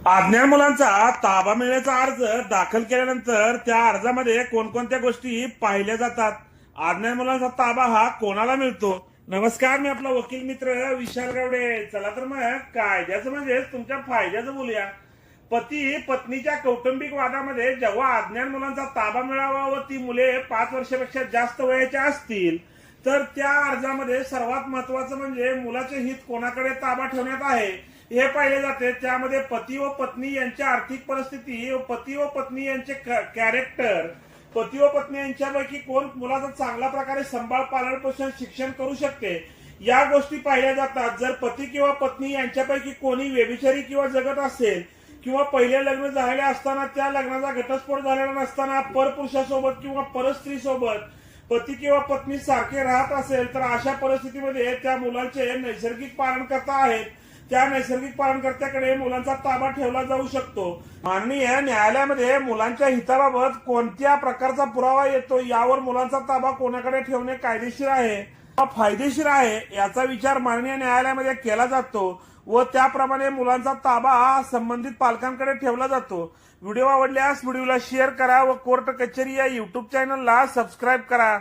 अज्ञान मुलांचा ताबा मिळण्याचा अर्ज दाखल केल्यानंतर त्या अर्जामध्ये कोणकोणत्या गोष्टी पाहिल्या जातात? अज्ञान मुलांचा ताबा हा कोणाला मिळतो? नमस्कार, मी आपला वकील मित्र विशाल गावडे. चला तर मग कायद्याचं म्हणजे तुमच्या फायद्याचं बोलूया. पती पत्नीच्या कौटुंबिक वादामध्ये जेव्हा अज्ञान मुलांचा ताबा मिळावा व ती मुले 5 वर्षापेक्षा जास्त वयाच्या असतील तर त्या अर्जामध्ये सर्वात महत्वाचं म्हणजे मुलाचे हित कोणाकडे ताबा ठेवण्यात आहे हे पाहिले जाते. त्यामध्ये पती व पत्नी यांची आर्थिक परिस्थिती, पती व पत्नी यांचे कॅरेक्टर, पती व पत्नी यांच्यापैकी कोण मुलाचा चांगल्या प्रकारे सांभाळ, पालन पोषण, शिक्षण करू शकते या गोष्टी पाहिल्या जातात. जर पती किंवा पत्नी यांच्यापैकी कोणी व्यभिचारी किंवा जगत असेल किंवा पहिले लग्न झालेले असताना त्या लग्नाचा घटस्फोट झालेला नसताना परपुरुषासोबत किंवा परस्त्रीसोबत पती किंवा पत्नी सारखे राहत असेल तर अशा परिस्थितीमध्ये त्या मुलांचे नैसर्गिक पालनकर्ता आहेत, त्या नैसर्गिक पालनकर्त्याकडे मुलांचा ताबा ठेवला जाऊ शकतो. माननीय न्यायालयामध्ये मुलांच्या हिताबाबत कोणत्या प्रकारचा पुरावा येतो यावर मुलांचा ताबा कोणाकडे ठेवणे कायदेशीर आहे फायदेशीर आहे याचा विचार माननीय न्यायालयामध्ये केला जातो व त्याप्रमाणे मुलांचा ताबा संबंधित पालकांकडे ठेवला जातो. व्हिडिओ आवडल्यास व्हिडिओला शेअर करा व कोर्ट कचेरी या युट्यूब चॅनलला सबस्क्राईब करा.